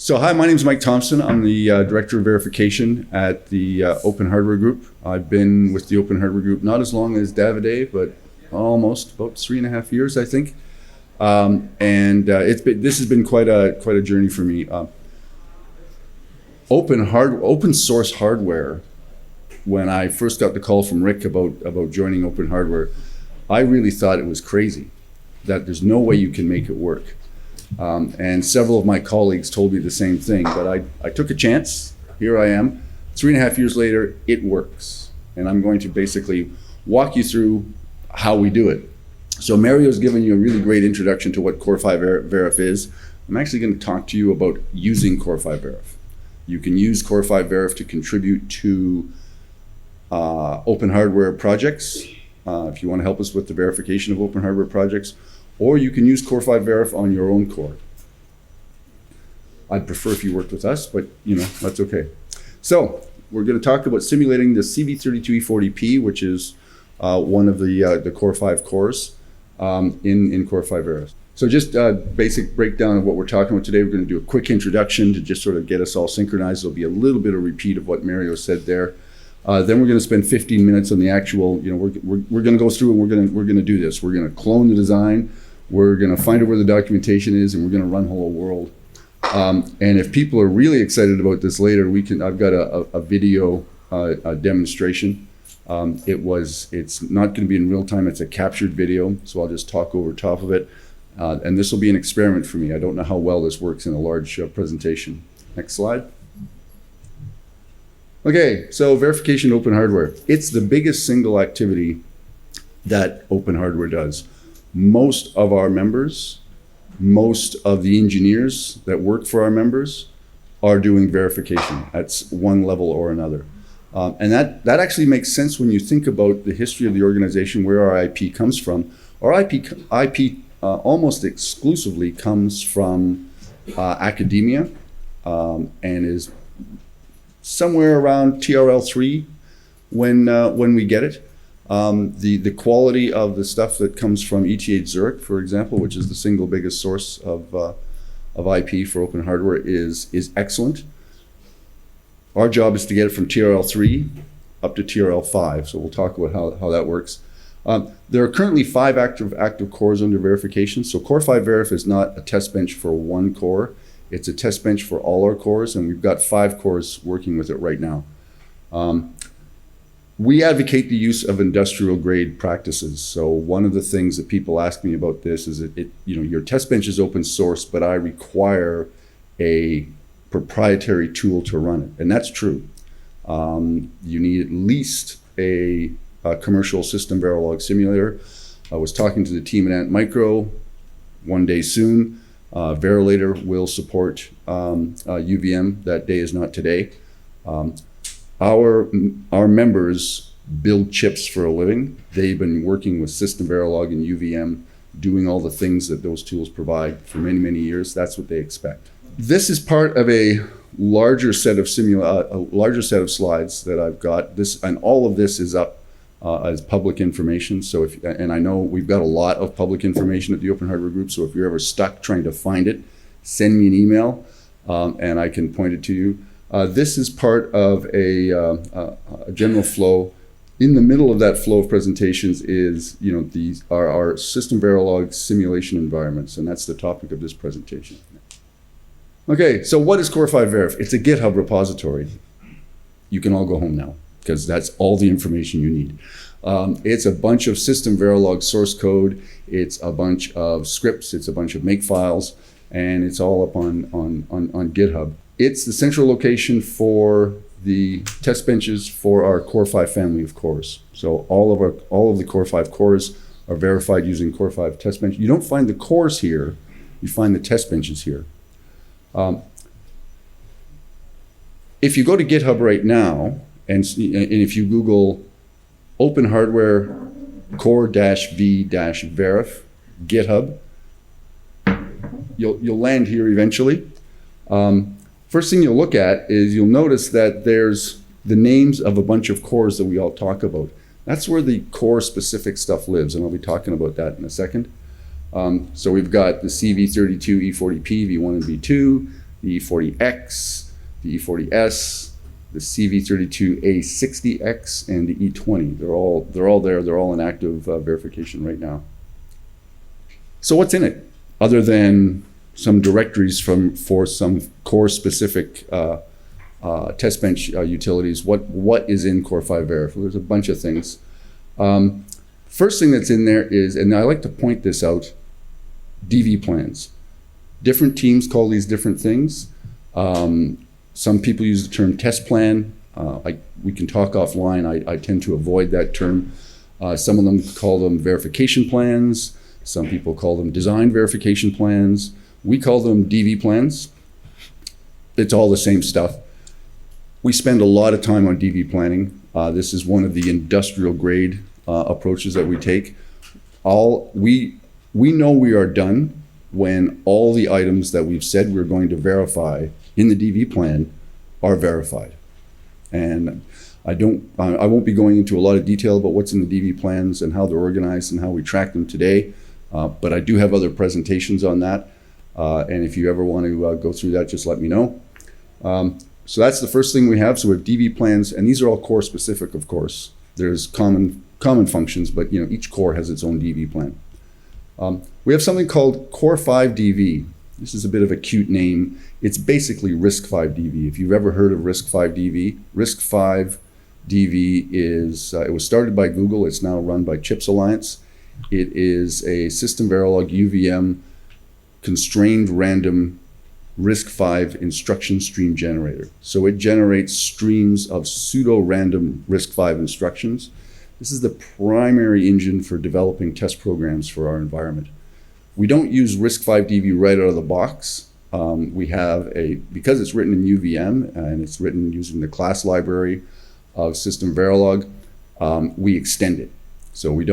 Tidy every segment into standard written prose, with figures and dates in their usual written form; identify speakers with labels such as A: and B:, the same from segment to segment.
A: So hi, my name is Mike Thompson. I'm the Director of Verification at the Open Hardware Group. I've been with the Open Hardware Group not as long as Davide, but almost about 3.5 years, I think. This has been quite a journey for me. Open source hardware. When I first got the call from Rick about joining Open Hardware, I really thought it was crazy, that there's no way you can make it work. And several of my colleagues told me the same thing, but I took a chance. Here I am. 3.5 years later, it works. And I'm going to basically walk you through how we do it. So Mario's given you a really great introduction to what CORE-V-VERIF is. I'm actually going to talk to you about using CORE-V-VERIF. You can use CORE-V-VERIF to contribute to open hardware projects, if you want to help us with the verification of open hardware projects, or you can use CORE-V-VERIF on your own core. I'd prefer if you worked with us, but that's okay. So we're going to talk about simulating the CV32E40P, which is one of the Core 5 cores in CORE-V-VERIF. So just a basic breakdown of what we're talking about today. We're going to do a quick introduction to just sort of get us all synchronized. There'll be a little bit of repeat of what Mario said there. Then we're going to spend 15 minutes on the actual, we're going to go through and we're going to do this. We're going to clone the design. We're going to find out where the documentation is, and we're going to run hello world. And if people are really excited about this later, I've got a video demonstration. It's not going to be in real time. It's a captured video, so I'll just talk over top of it. And this will be an experiment for me. I don't know how well this works in a large presentation. Next slide. Okay, so verification open hardware. It's the biggest single activity that open hardware does. Most of our members, most of the engineers that work for our members are doing verification at one level or another. And that actually makes sense when you think about the history of the organization, where our IP comes from. Our IP almost exclusively comes from academia and is somewhere around TRL3 when we get it. The quality of the stuff that comes from ETH Zurich, for example, which is the single biggest source of IP for open hardware, is excellent. Our job is to get it from TRL3 up to TRL5, so we'll talk about how that works. There are currently 5 active cores under verification, so CORE-V-VERIF is not a test bench for one core. It's a test bench for all our cores, and we've got 5 cores working with it right now. We advocate the use of industrial grade practices. So one of the things that people ask me about this is that your test bench is open source, but I require a proprietary tool to run it. And that's true. You need at least a commercial system Verilog simulator. I was talking to the team at Ant Micro. One day soon, Verilator will support UVM. That day is not today. Our members build chips for a living. They've been working with System Verilog and UVM, doing all the things that those tools provide for many, many years. That's what they expect. This is part of a larger set of slides that I've got. And all of this is up as public information. So and I know we've got a lot of public information at the Open Hardware Group. So if you're ever stuck trying to find it, send me an email and I can point it to you. This is part of a general flow. In the middle of that flow of presentations is, these are our System Verilog simulation environments, and that's the topic of this presentation. Okay, so what is CORE-V-VERIF? It's a GitHub repository. You can all go home now, because that's all the information you need. It's a bunch of System Verilog source code. It's a bunch of scripts. It's a bunch of make files, and it's all up on GitHub. It's the central location for the test benches for our Core 5 family of cores. So all of the Core 5 cores are verified using Core 5 test bench. You don't find the cores here, you find the test benches here. If you go to GitHub right now, and if you Google Open Hardware Core-V-VERIF GitHub, you'll land here eventually. First thing you'll look at is you'll notice that there's the names of a bunch of cores that we all talk about. That's where the core specific stuff lives, and I'll be talking about that in a second. So we've got the CV32E40P, V1 and V2, the E40X, the E40S, the CV32A60X, and the E20. They're all there. They're all in active verification right now. So what's in it, other than some directories for some core-specific test bench utilities? What is in CORE-V-VERIF? Well, there's a bunch of things. First thing that's in there is, and I like to point this out, DV plans. Different teams call these different things. Some people use the term test plan. We can talk offline. I tend to avoid that term. Some of them call them verification plans. Some people call them design verification plans. We call them DV plans. It's all the same stuff. We spend a lot of time on DV planning. This is one of the industrial grade approaches that we take. We know we are done when all the items that we've said we're going to verify in the DV plan are verified. And I won't be going into a lot of detail about what's in the DV plans and how they're organized and how we track them today, but I do have other presentations on that. And if you ever want to go through that, just let me know. So that's the first thing we have. So we have DV plans, and these are all core specific, of course. There's common functions, but each core has its own DV plan. We have something called CORE-V-VERIF. This is a bit of a cute name. It's basically RISC-V-DV. If you've ever heard of RISC-V-DV, RISC-V-DV is, it was started by Google. It's now run by CHIPS Alliance. It is a system Verilog UVM constrained random RISC-V instruction stream generator. So it generates streams of pseudo-random RISC-V instructions. This is the primary engine for developing test programs for our environment. We don't use RISC-V-DV right out of the box. Because it's written in UVM and it's written using the class library of System Verilog, we extend it. So we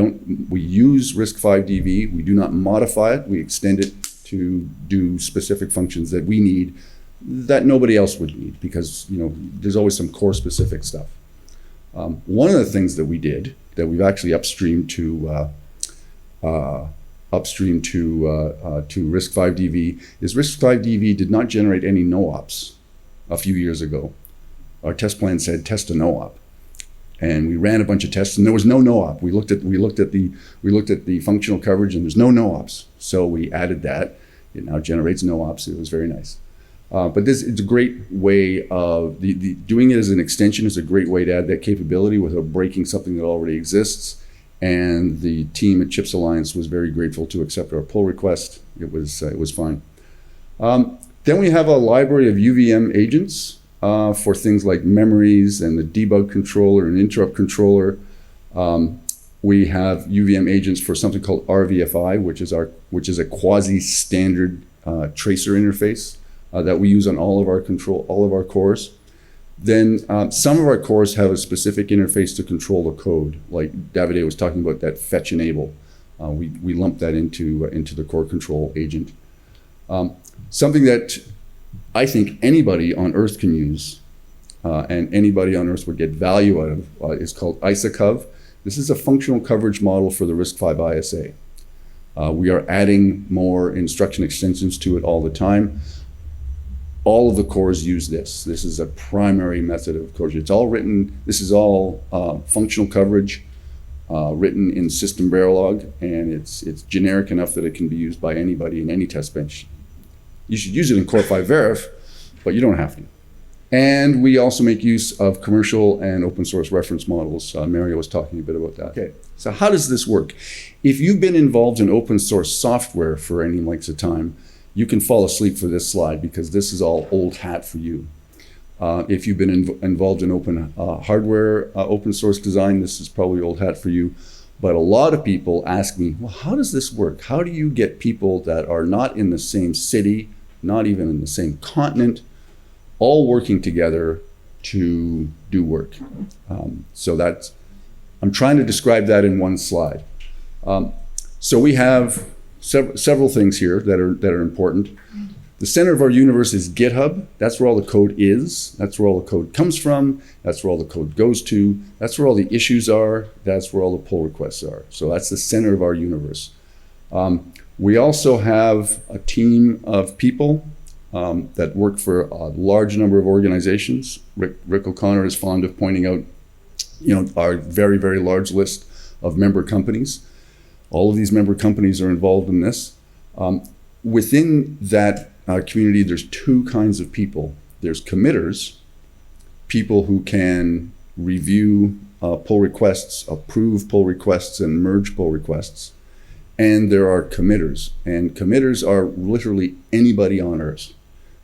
A: use RISC-V-DV, we do not modify it, we extend it to do specific functions that we need that nobody else would need, because there's always some core specific stuff. One of the things that we did that we've actually upstreamed to RISC-V-DV is RISC-V-DV did not generate any no-ops a few years ago. Our test plan said test a no-op, and we ran a bunch of tests and there was no no-op. We looked at the functional coverage and there's no no-ops. So we added that. It now generates no-ops. It was very nice. But it's a great way of doing it as an extension is a great way to add that capability without breaking something that already exists. And the team at CHIPS Alliance was very grateful to accept our pull request. It was fine. Then we have a library of UVM agents for things like memories and the debug controller and interrupt controller. We have UVM agents for something called RVFI, which is a quasi-standard tracer interface that we use on all of our cores. Then some of our cores have a specific interface to control the code, like Davide was talking about, that fetch enable. We lump that into the core control agent. Something that I think anybody on Earth can use, and anybody on Earth would get value out of, is called ISACOV. This is a functional coverage model for the RISC-V ISA. We are adding more instruction extensions to it all the time. All of the cores use this. This is a primary method of coverage. It's all written, this is all functional coverage written in System Verilog, and it's generic enough that it can be used by anybody in any test bench. You should use it in CORE-V-VERIF, but you don't have to. And we also make use of commercial and open source reference models. Mario was talking a bit about that. Okay, so how does this work? If you've been involved in open source software for any length of time, you can fall asleep for this slide because this is all old hat for you. If you've been involved in open hardware, open source design, this is probably old hat for you. But a lot of people ask me, well, how does this work? How do you get people that are not in the same city, not even in the same continent, all working together to do work? I'm trying to describe that in one slide. So we have several things here that are important. The center of our universe is GitHub. That's where all the code is. That's where all the code comes from. That's where all the code goes to. That's where all the issues are. That's where all the pull requests are. So that's the center of our universe. We also have a team of people that work for a large number of organizations. Rick O'Connor is fond of pointing out, our very, very large list of member companies. All of these member companies are involved in this. Within that community, there's two kinds of people. There's committers, people who can review pull requests, approve pull requests, and merge pull requests. And there are committers. And committers are literally anybody on earth.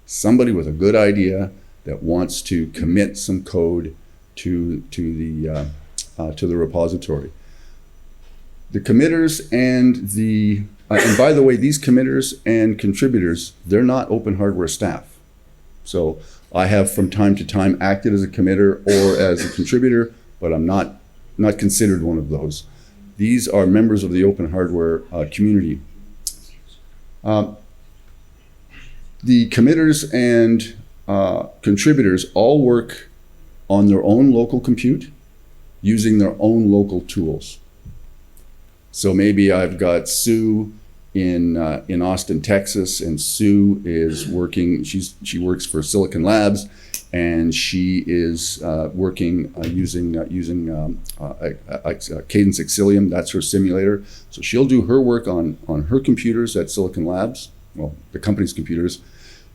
A: Somebody with a good idea that wants to commit some code to the repository. The committers and by the way, these committers and contributors, they're not open hardware staff. So I have from time to time acted as a committer or as a contributor, but I'm not considered one of those. These are members of the open hardware community. The committers and contributors all work on their own local compute using their own local tools. So maybe I've got Sue in Austin, Texas, and Sue is working, she works for Silicon Labs, and she is working using Cadence Exilium. That's her simulator. So she'll do her work on her computers at Silicon Labs, well, the company's computers,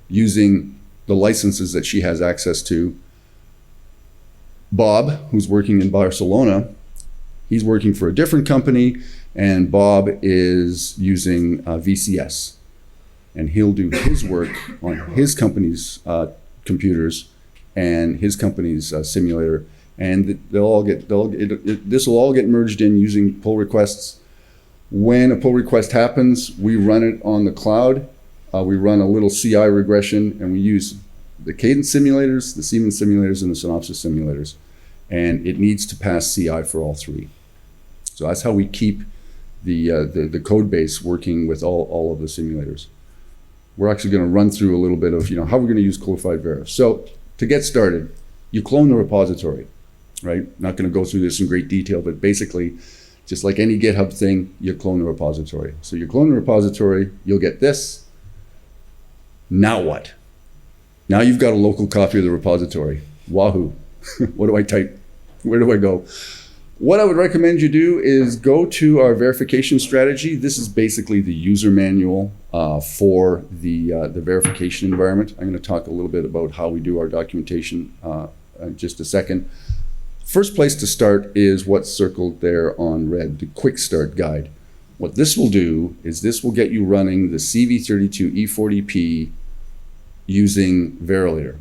A: using the licenses that she has access to. Bob, who's working in Barcelona, he's working for a different company, and Bob is using VCS. And he'll do his work on his company's computers and his company's simulator. And this will all get merged in using pull requests. When a pull request happens, we run it on the cloud. We run a little CI regression, and we use the Cadence simulators, the Siemens simulators, and the Synopsys simulators. And it needs to pass CI for all three. So that's how we keep the code base working with all of the simulators. We're actually going to run through a little bit of how we're going to use CORE-V-VERIF. So to get started, you clone the repository, right? Not going to go through this in great detail, but basically, just like any GitHub thing, you clone the repository. So you clone the repository, you'll get this. Now what? Now you've got a local copy of the repository. Wahoo. What do I type? Where do I go? What I would recommend you do is go to our verification strategy. This is basically the user manual for the verification environment. I'm going to talk a little bit about how we do our documentation in just a second. First place to start is what's circled there on red, the quick start guide. What this will do is this will get you running the CV32E40P using Verilator.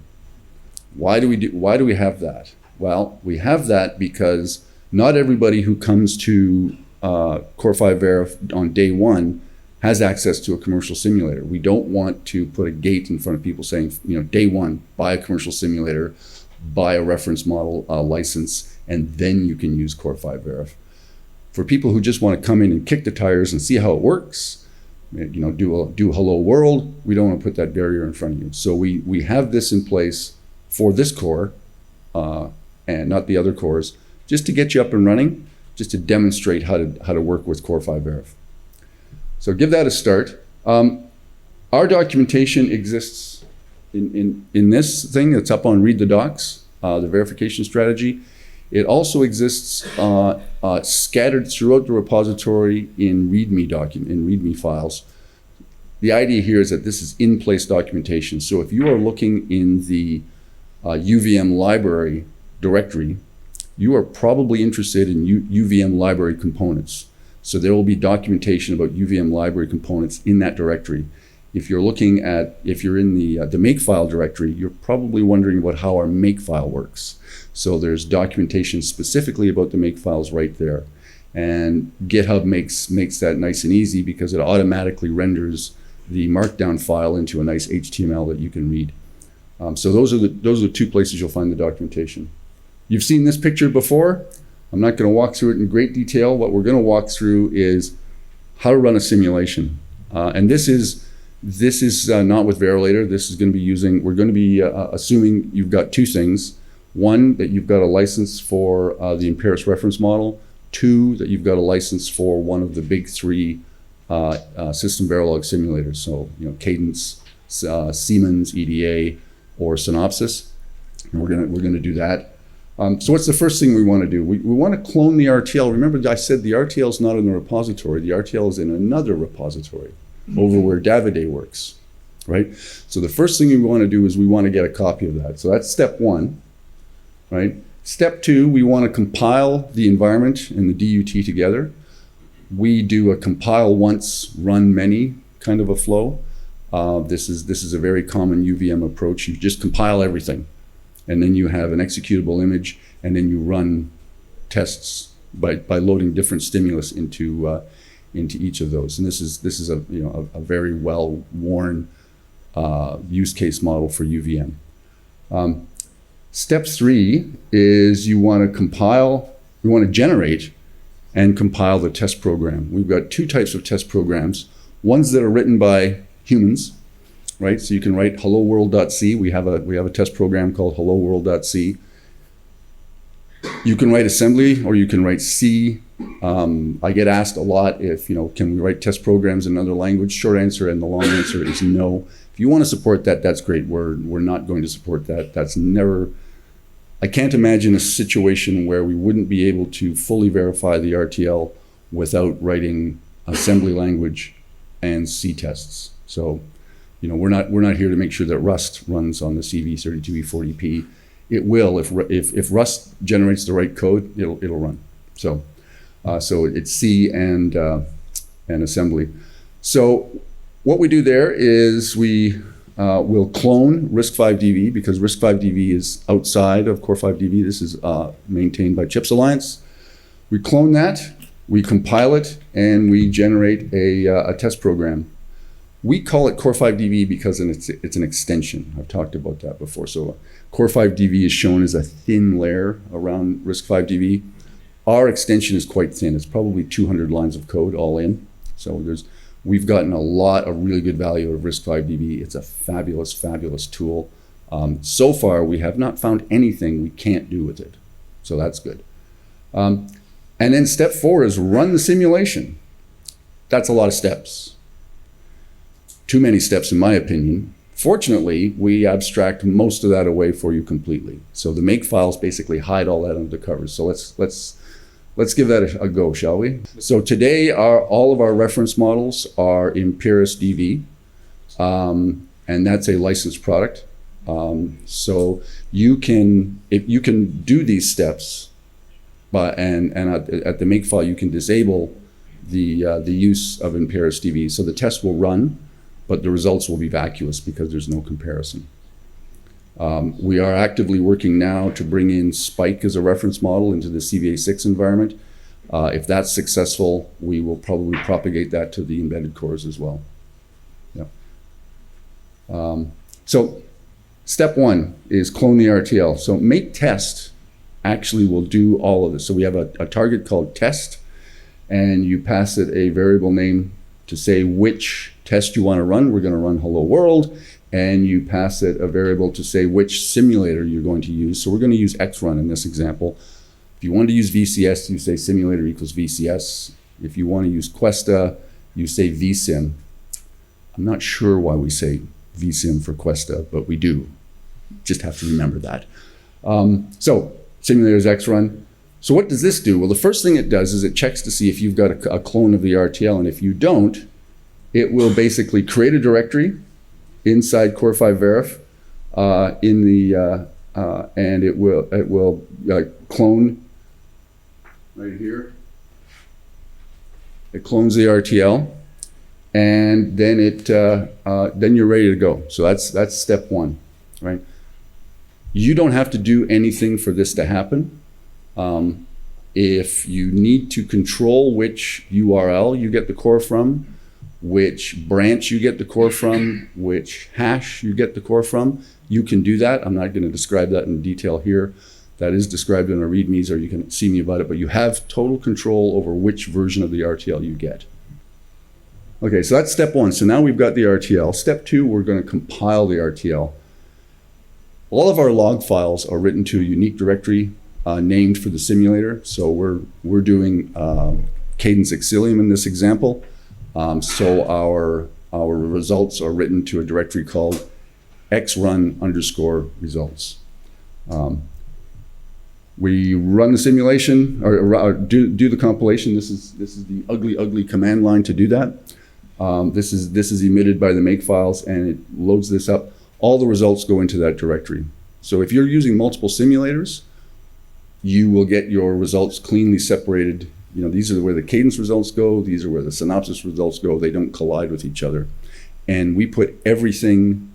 A: Why do we have that? Well, we have that because not everybody who comes to CORE-V-VERIF on day one has access to a commercial simulator. We don't want to put a gate in front of people saying, day one, buy a commercial simulator, buy a reference model license, and then you can use CORE-V-VERIF. For people who just want to come in and kick the tires and see how it works, do hello world, we don't want to put that barrier in front of you. So we have this in place for this core and not the other cores, just to get you up and running, just to demonstrate how to work with CORE-V-VERIF. So give that a start. Our documentation exists in this thing that's up on Read the Docs, the verification strategy. It also exists scattered throughout the repository in README files. The idea here is that this is in-place documentation. So if you are looking in the UVM library directory, you are probably interested in UVM library components. So there will be documentation about UVM library components in that directory. If you're in the makefile directory, you're probably wondering about how our makefile works. So there's documentation specifically about the makefiles right there. And GitHub makes that nice and easy because it automatically renders the markdown file into a nice HTML that you can read. So those are the two places you'll find the documentation. You've seen this picture before. I'm not going to walk through it in great detail. What we're going to walk through is how to run a simulation. And this is not with Verilator. This is going to be we're going to be assuming you've got two things. One, that you've got a license for the Imperis reference model. Two, that you've got a license for one of the big three system Verilog simulators. So, Cadence, Siemens, EDA, or Synopsys. And we're gonna do that. So what's the first thing we want to do? We want to clone the RTL. Remember, I said the RTL is not in the repository. The RTL is in another repository over where Davide works, right? So the first thing we want to do is we want to get a copy of that. So that's step one, right? Step two, we want to compile the environment and the DUT together. We do a compile once, run many kind of a flow. This is a very common UVM approach. You just compile everything, and then you have an executable image, and then you run tests by loading different stimulus into each of those. And this is a very well worn use case model for UVM. Step three is you want to generate and compile the test program. We've got two types of test programs. Ones that are written by humans, right? So you can write helloworld.c. We have a test program called helloworld.c. You can write assembly or you can write C. I get asked a lot if, can we write test programs in another language? Short answer and the long answer is no. If you want to support that, that's great. We're not going to support that. I can't imagine a situation where we wouldn't be able to fully verify the RTL without writing assembly language and C tests. So, we're not here to make sure that Rust runs on the CV32E40P. It will if Rust generates the right code, it'll run. So it's C and assembly. So what we do there is we'll clone RISC-V because RISC-V is outside of CORE-V-VERIF. This is maintained by CHIPS Alliance. We clone that, we compile it, and we generate a test program. We call it CORE-V-VERIF because it's an extension. I've talked about that before. So CORE-V-VERIF is shown as a thin layer around RISC-V. Our extension is quite thin. It's probably 200 lines of code all in. So we've gotten a lot of really good value of RISC-V. It's a fabulous, fabulous tool. So far, we have not found anything we can't do with it. So that's good. And then step four is run the simulation. That's a lot of steps. Too many steps, in my opinion. Fortunately, we abstract most of that away for you completely. So the make files basically hide all that under the covers. So let's give that a go, shall we? So today, all of our reference models are in PRISDV, and that's a licensed product. So you can do these steps, and at the make file you can disable the use of PRISDV. So the test will run, but the results will be vacuous because there's no comparison. We are actively working now to bring in Spike as a reference model into the CVA6 environment. If that's successful, we will probably propagate that to the embedded cores as well. Yeah. So step one is clone the RTL. So make test actually will do all of this. So we have a target called test, and you pass it a variable name to say which test you want to run. We're going to run hello world, and you pass it a variable to say which simulator you're going to use. So we're going to use XRun in this example. If you want to use VCS, you say simulator equals VCS. If you want to use Questa, you say vsim. I'm not sure why we say vsim for Questa, but we do. Just have to remember that. So simulator is XRun. So what does this do? Well, the first thing it does is it checks to see if you've got a clone of the RTL, and if you don't, it will basically create a directory inside CORE-V-VERIF and it will clone right here. It clones the RTL, and then then you're ready to go. So that's step one, right? You don't have to do anything for this to happen. If you need to control which URL you get the core from, which branch you get the core from, which hash you get the core from, you can do that. I'm not going to describe that in detail here. That is described in our READMEs, or you can see me about it, but you have total control over which version of the RTL you get. Okay, so that's step one. So now we've got the RTL. Step two, we're going to compile the RTL. All of our log files are written to a unique directory named for the simulator. So we're doing Cadence Exilium in this example. So our our results are written to a directory called xrun_results. We run the simulation or do the compilation. This is the ugly command line to do that. This is emitted by the make files, and it loads this up. All the results go into that directory. So if you're using multiple simulators, you will get your results cleanly separated. You know, these are where the cadence results go. These are where the synopsis results go. They don't collide with each other. And we put everything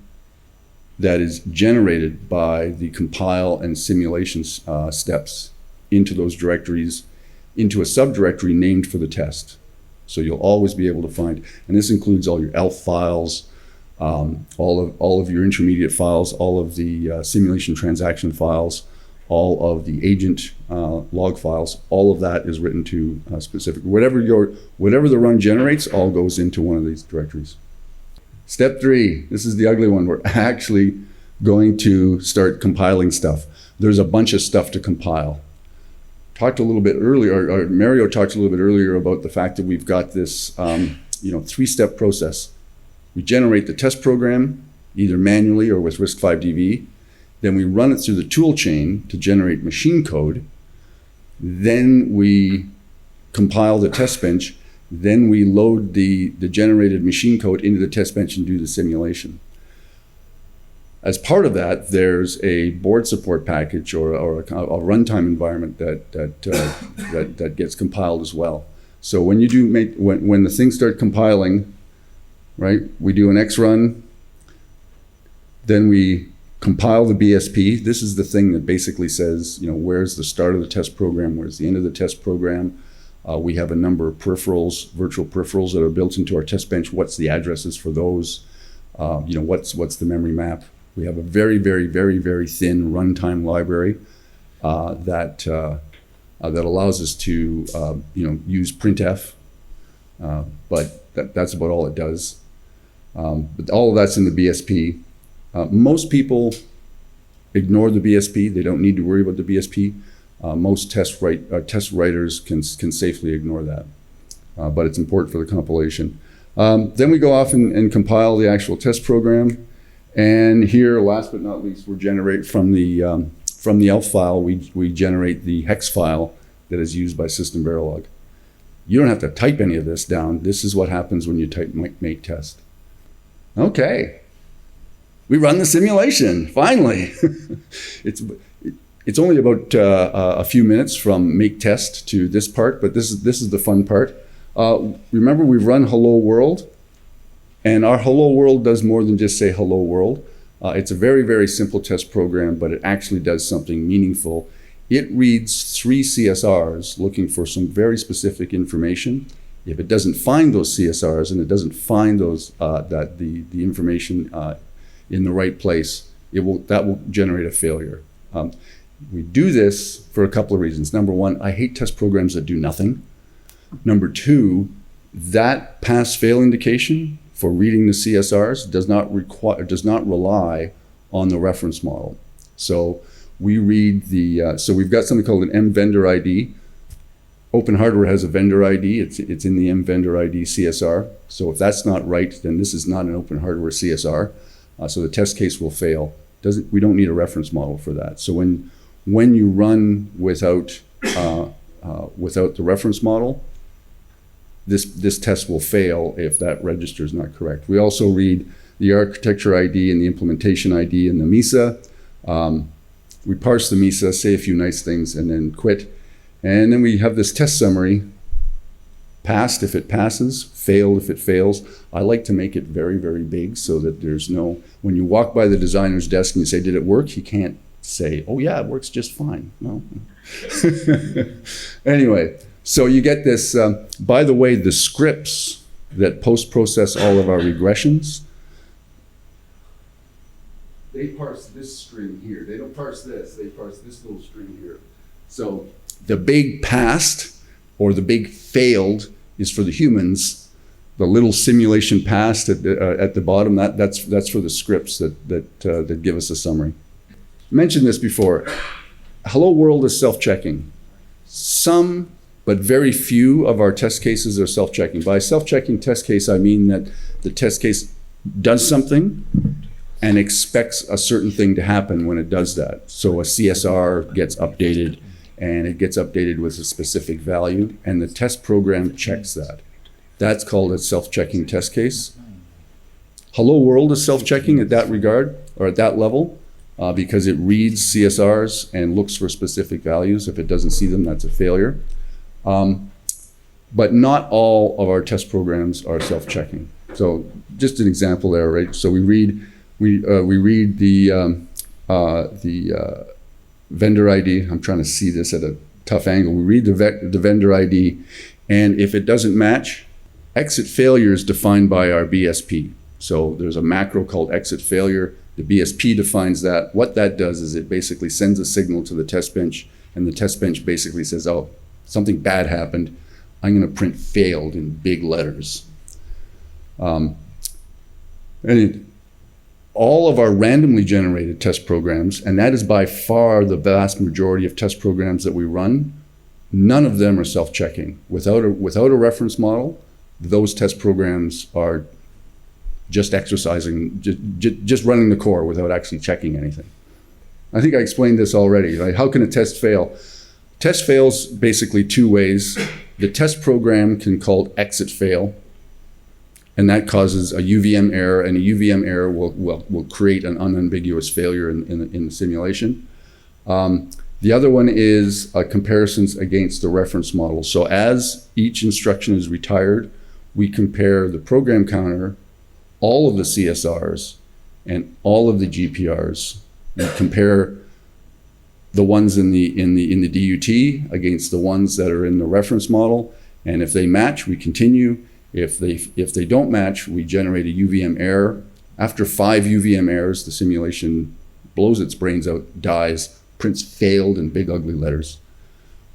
A: that is generated by the compile and simulation steps into those directories, into a subdirectory named for the test. So you'll always be able to find, and this includes all your ELF files, all of your intermediate files, all of the simulation transaction files, all of the agent log files. All of that is written to specific, whatever the run generates, all goes into one of these directories. Step 3, this is the ugly one. We're actually going to start compiling stuff. There's a bunch of stuff to compile. Talked a little bit earlier, or Mario talked a little bit earlier about the fact that we've got this 3-step process. We generate the test program, either manually or with RISC-V. Then we run it through the tool chain to generate machine code. Then we compile the test bench. Then we load the generated machine code into the test bench and do the simulation. As part of that, there's a board support package or a runtime environment that gets compiled as well. So when when the things start compiling, right, we do an xrun, then we compile the BSP. This is the thing that basically says, where's the start of the test program, where's the end of the test program. We have a number of peripherals, virtual peripherals that are built into our test bench. What's the addresses for those? What's the memory map? We have a very, very, very, very thin runtime library that allows us to use printf, but that's about all it does. But all of that's in the BSP. Most people ignore the BSP. They don't need to worry about the BSP. Most test writers can safely ignore that, but it's important for the compilation. Then we go off and compile the actual test program. And here, last but not least, we generate from the ELF file, we generate the hex file that is used by System Verilog. You don't have to type any of this down. This is what happens when you type make test. Okay, we run the simulation, finally. It's only about a few minutes from make test to this part, but this is the fun part. Remember, we've run hello world. And our hello world does more than just say hello world. It's a very, very simple test program, but it actually does something meaningful. It reads 3 CSRs looking for some very specific information. If it doesn't find those CSRs and it doesn't find those the information in the right place, that will generate a failure. We do this for a couple of reasons. Number one, I hate test programs that do nothing. Number two, that pass-fail indication for reading the CSRs does not rely on the reference model. So we read so we've got something called an M vendor ID. OpenHW has a vendor ID. It's in the M vendor ID CSR. So if that's not right, then this is not an OpenHW CSR. So the test case will fail. We don't need a reference model for that. So when you run without the reference model, this test will fail if that register is not correct. We also read the architecture ID and the implementation ID in the MISA. We parse the MISA, say a few nice things, and then quit. And then we have this test summary: passed if it passes, failed if it fails. I like to make it very, very big so that when you walk by the designer's desk and you say, did it work? He can't say, oh yeah, it works just fine. No. Anyway. So you get this, by the way, the scripts that post-process all of our regressions, they parse this string here. They don't parse this, they parse this little string here. So the big passed or the big failed is for the humans. The little simulation passed at the bottom, that's for the scripts that give us a summary. I mentioned this before. Hello World is self-checking. Some but very few of our test cases are self-checking. By self-checking test case, I mean that the test case does something and expects a certain thing to happen when it does that. So a CSR gets updated, and it gets updated with a specific value, and the test program checks that. That's called a self-checking test case. Hello World is self-checking at that regard, or at that level, because it reads CSRs and looks for specific values. If it doesn't see them, that's a failure. But not all of our test programs are self-checking. So just an example there, right? So we read the vendor ID. I'm trying to see this at a tough angle. We read the vendor ID, and if it doesn't match, exit failure is defined by our BSP. So there's a macro called exit failure. The BSP defines that. What that does is it basically sends a signal to the test bench, and the test bench basically says, oh, something bad happened. I'm going to print failed in big letters. All of our randomly generated test programs, and that is by far the vast majority of test programs that we run, none of them are self-checking. Without a reference model, those test programs are just exercising, just running the core without actually checking anything. I think I explained this already. Right? How can a test fail? Test fails basically two ways. The test program can call exit fail, and that causes a UVM error, and a UVM error will create an unambiguous failure in the simulation. The other one is comparisons against the reference model. So as each instruction is retired, we compare the program counter, all of the CSRs, and all of the GPRs. We compare the ones in the DUT against the ones that are in the reference model, and if they match, we continue. If they don't match, we generate a UVM error. After 5 UVM errors, the simulation blows its brains out, dies, prints failed in big ugly letters,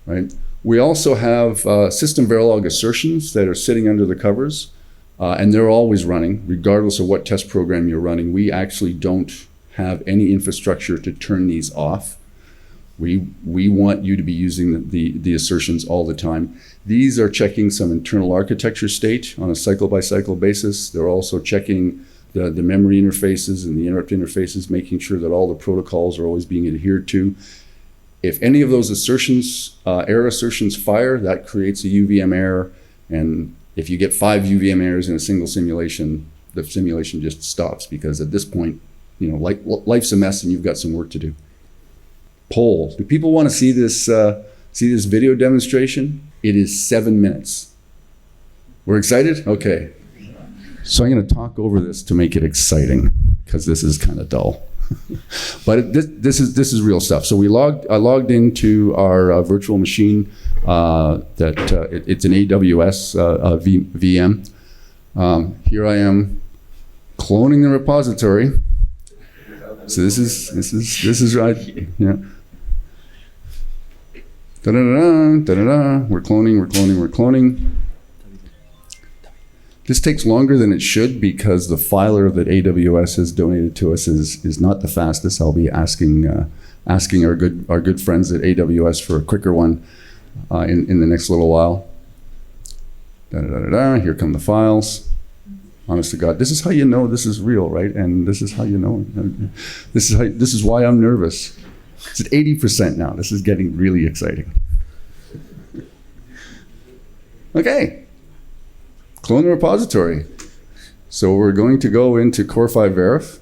A: right? We also have system Verilog assertions that are sitting under the covers, and they're always running, regardless of what test program you're running. We actually don't have any infrastructure to turn these off. We want you to be using the assertions all the time. These are checking some internal architecture state on a cycle-by-cycle basis. They're also checking the memory interfaces and the interrupt interfaces, making sure that all the protocols are always being adhered to. If any of those assertions, error assertions fire, that creates a UVM error. And if you get 5 UVM errors in a single simulation, the simulation just stops, because at this point, you know, life's a mess and you've got some work to do. Poll. Do people want to see this video demonstration? It is 7 minutes. We're excited? Okay. So I'm going to talk over this to make it exciting, because this is kind of dull. But this is real stuff. So I logged into our virtual machine. It's an AWS VM. Here I am cloning the repository. So this is right. Yeah. Da-da-da-da, da-da-da. We're cloning. This takes longer than it should, because the filer that AWS has donated to us is not the fastest. I'll be asking our good friends at AWS for a quicker one in the next little while. Da-da-da-da-da. Here come the files. Honest to God, this is how you know this is real, right? And this is how you know. This is why I'm nervous. It's at 80% now. This is getting really exciting. Okay. Clone the repository. So we're going to go into CORE-V-VERIF.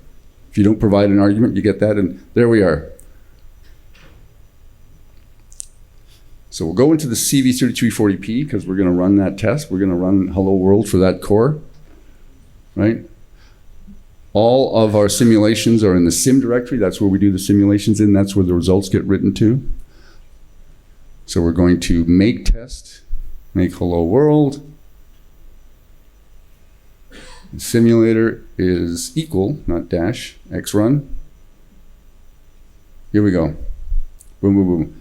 A: If you don't provide an argument, you get that, and there we are. So we'll go into the CV32E40P, because we're going to run that test. We're going to run Hello World for that core, right? All of our simulations are in the sim directory. That's where we do the simulations in. That's where the results get written to. So we're going to make test, make Hello World. The simulator is equal, not dash, xrun. Here we go. Boom, boom, boom.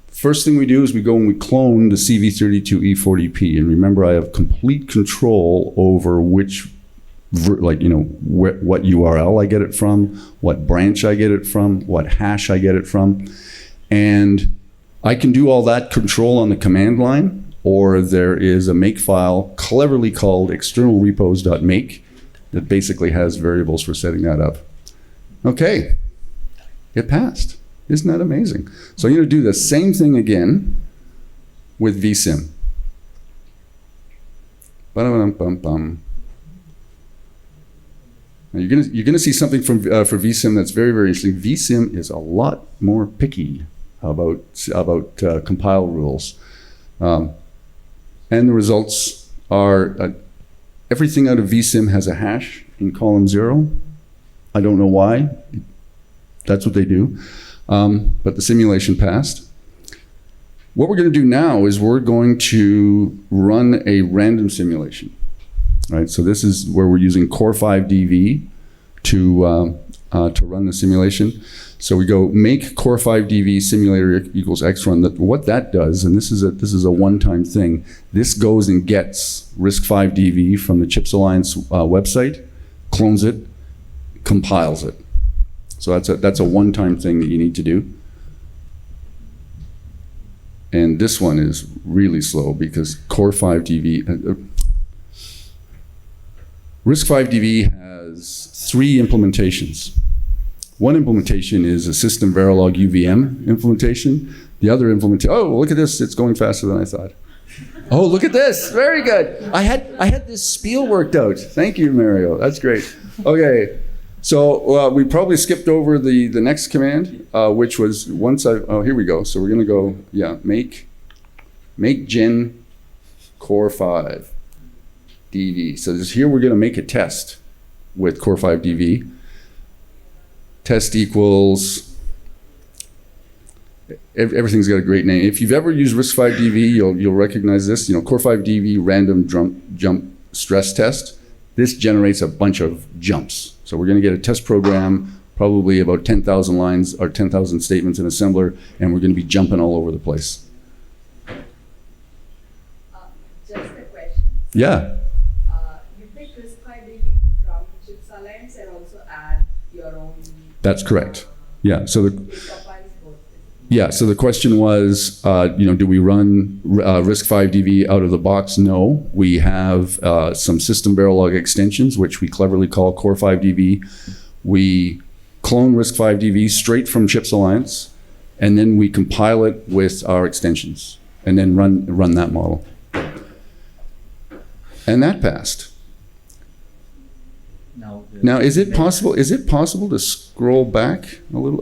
A: First thing we do is we go and we clone the CV32E40P. And remember, I have complete control over which, what URL I get it from, what branch I get it from, what hash I get it from. And I can do all that control on the command line, or there is a make file cleverly called external repos.make that basically has variables for setting that up. Okay, it passed. Isn't that amazing? So I'm going to do the same thing again with vsim. Ba-dum-bum-bum. Now you're gonna see something from for vsim that's very, very interesting. vsim is a lot more picky about compile rules, and the results are everything out of vsim has a hash in column 0. I don't know why. That's what they do, but the simulation passed. What we're going to do now is we're going to run a random simulation. Right, so this is where we're using CORE-V-VERIF to run the simulation. So we go make CORE-V-VERIF simulator equals X run. What that does, and this is a one-time thing, this goes and gets RISC-V from the Chips Alliance website, clones it, compiles it. So that's a one-time thing that you need to do. And this one is really slow because CORE-V-VERIF, RISC-V has 3 implementations. One implementation is a system Verilog UVM implementation. The other implementation, oh, look at this, it's going faster than I thought. Oh, look at this, very good. I had this spiel worked out. Thank you, Mario, that's great. Okay, so we probably skipped over the next command, which was here we go. So we're gonna go, make gen CORE-V. DV. So here we're going to make a test with CORE-V-VERIF. Test equals, everything's got a great name. If you've ever used RISC-V you'll recognize this. CORE-V-VERIF random jump stress test. This generates a bunch of jumps. So we're going to get a test program, probably about 10,000 lines or 10,000 statements in assembler, and we're going to be jumping all over the place.
B: Just a question.
A: Yeah. That's correct. Yeah. So the question was, do we run RISC-V out of the box? No. We have some system Verilog extensions, which we cleverly call CORE-V-VERIF. We clone RISC-V straight from Chips Alliance, and then we compile it with our extensions, and then run that model. And that passed. Now, is it possible to scroll back a little,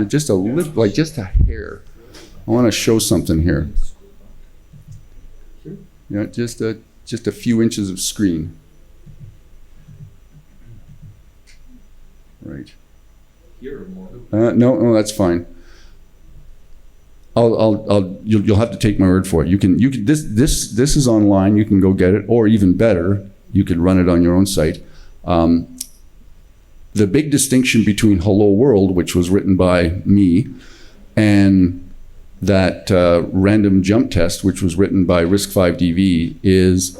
A: just a little, like just a hair? I want to show something here. Yeah, just a few inches of screen. Right.
C: Here or more?
A: No, that's fine. You'll have to take my word for it. You can this is online. You can go get it, or even better, you could run it on your own site. The big distinction between Hello World, which was written by me, and that random jump test, which was written by RISC-V is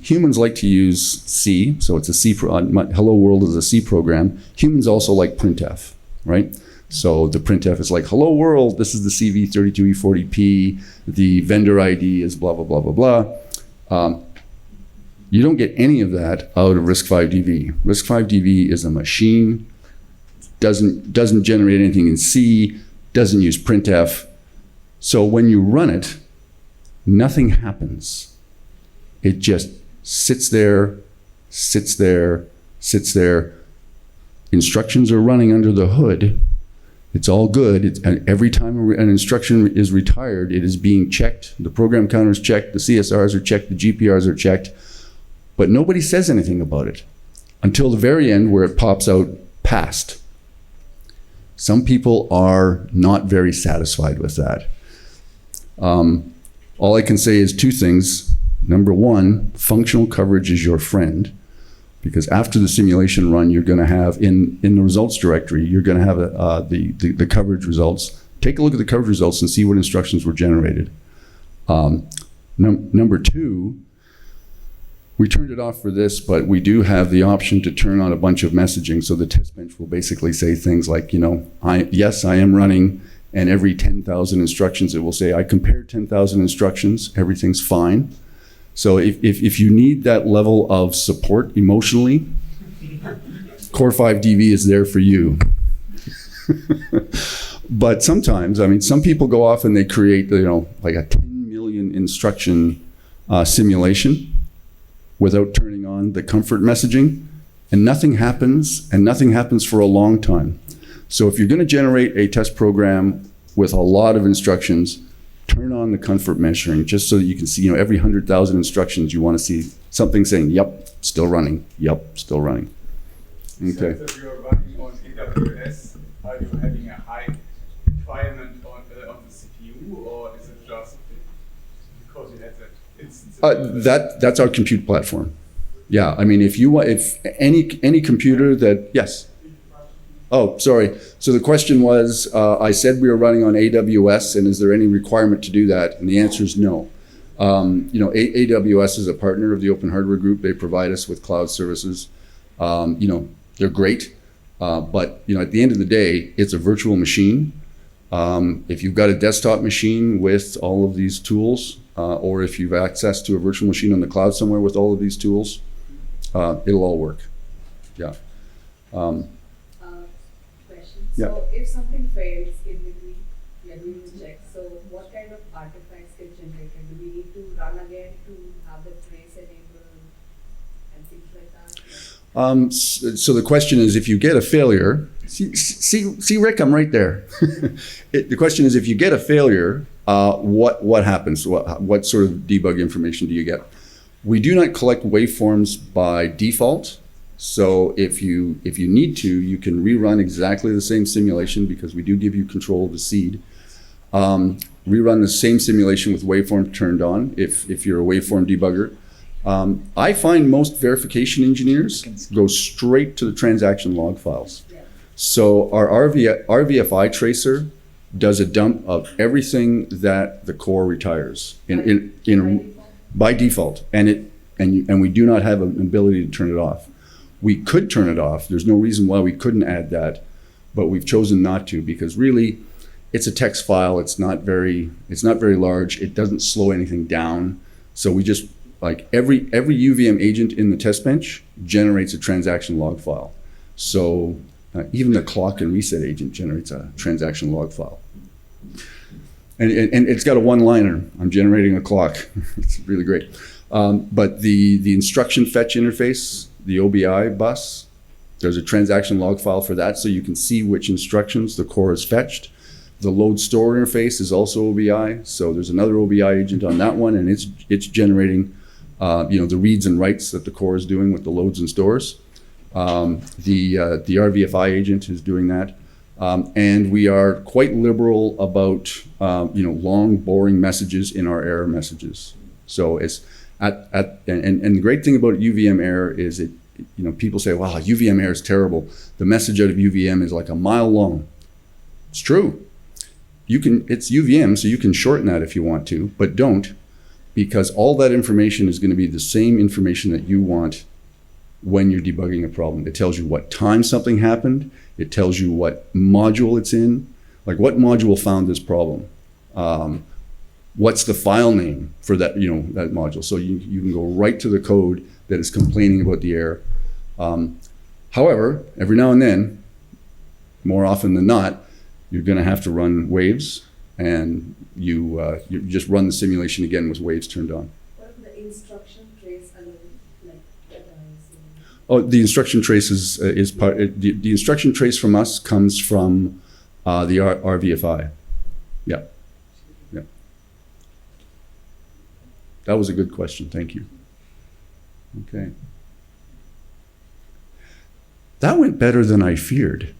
A: humans like to use C, so it's a C. Hello World is a C program. Humans also like printf, right? So the printf is like, hello world, this is the CV32E40P, the vendor ID is blah, blah, blah, blah, blah. You don't get any of that out of RISC-V. RISC-V is a machine, doesn't generate anything in C, doesn't use printf. So when you run it, nothing happens. It just sits there, sits there, sits there. Instructions are running under the hood. It's all good. And every time an instruction is retired, it is being checked. The program counter is checked, the CSRs are checked, the GPRs are checked. But nobody says anything about it until the very end where it pops out passed. Some people are not very satisfied with that. All I can say is 2 things. Number 1, functional coverage is your friend, because after the simulation run, you're going to have in the results directory, you're going to have the coverage results. Take a look at the coverage results and see what instructions were generated. Number 2, we turned it off for this, but we do have the option to turn on a bunch of messaging. So the test bench will basically say things like, yes, I am running and every 10,000 instructions, it will say, I compared 10,000 instructions, everything's fine. So if you need that level of support emotionally, CORE-V-VERIF is there for you. But sometimes, I mean, some people go off and they create, like a 10 million instruction simulation without turning on the comfort messaging, and nothing happens for a long time. So if you're going to generate a test program with a lot of instructions, turn on the comfort measuring just so that you can see, every 100,000 instructions, you want to see something saying, yep, still running, yep, still running. Okay.
D: So you're running on AWS, are you having a high requirement on the CPU, or is it just because you had that instance?
A: That's our compute platform. Yeah, I mean, if any computer that, yes. Oh, sorry. So the question was, I said we were running on AWS, and is there any requirement to do that? And the answer is no. AWS is a partner of the Open Hardware Group. They provide us with cloud services. They're great, but at the end of the day, it's a virtual machine. If you've got a desktop machine with all of these tools, or if you've access to a virtual machine on the cloud somewhere with all of these tools, it'll all work. Yeah.
B: Question.
A: Yeah.
B: So if something fails in between, we are doing the check. So what kind of artifacts get generated? Do we need to run again to have the trace enabled and things like that?
A: So the question is, if you get a failure, see Rick, I'm right there. The question is, if you get a failure, what happens? What sort of debug information do you get? We do not collect waveforms by default. So if you need to, you can rerun exactly the same simulation, because we do give you control of the seed. Rerun the same simulation with waveform turned on if you're a waveform debugger. I find most verification engineers go straight to the transaction log files. So our RVFI tracer does a dump of everything that the core retires by default, and we do not have an ability to turn it off. We could turn it off. There's no reason why we couldn't add that, but we've chosen not to, because really, it's a text file. It's not very large. It doesn't slow anything down. So we just, like, every UVM agent in the test bench generates a transaction log file. So even the clock and reset agent generates a transaction log file. And it's got a one-liner. I'm generating a clock. It's really great. But the instruction fetch interface, the OBI bus, there's a transaction log file for that, so you can see which instructions the core has fetched. The load store interface is also OBI, so there's another OBI agent on that one, and it's generating the reads and writes that the core is doing with the loads and stores. The RVFI agent is doing that. And we are quite liberal about long, boring messages in our error messages. So it's and the great thing about UVM error is people say, wow, UVM error is terrible. The message out of UVM is like a mile long. It's true. It's UVM, so you can shorten that if you want to, but don't, because all that information is going to be the same information that you want when you're debugging a problem. It tells you what time something happened. It tells you what module it's in, like what module found this problem. What's the file name for that, that module? So you can go right to the code that is complaining about the error. However, every now and then, more often than not, you're going to have to run waves, and you just run the simulation again with waves turned on.
B: What about the instruction trace alone, like that
A: Oh, the instruction trace is part. The instruction trace from us comes from the RVFI. Yeah. That was a good question. Thank you. Okay. That went better than I feared.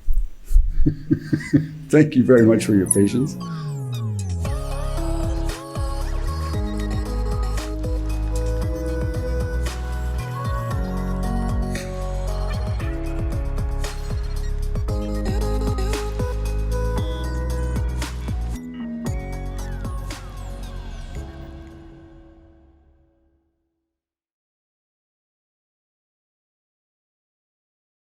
A: Thank you very much for your patience.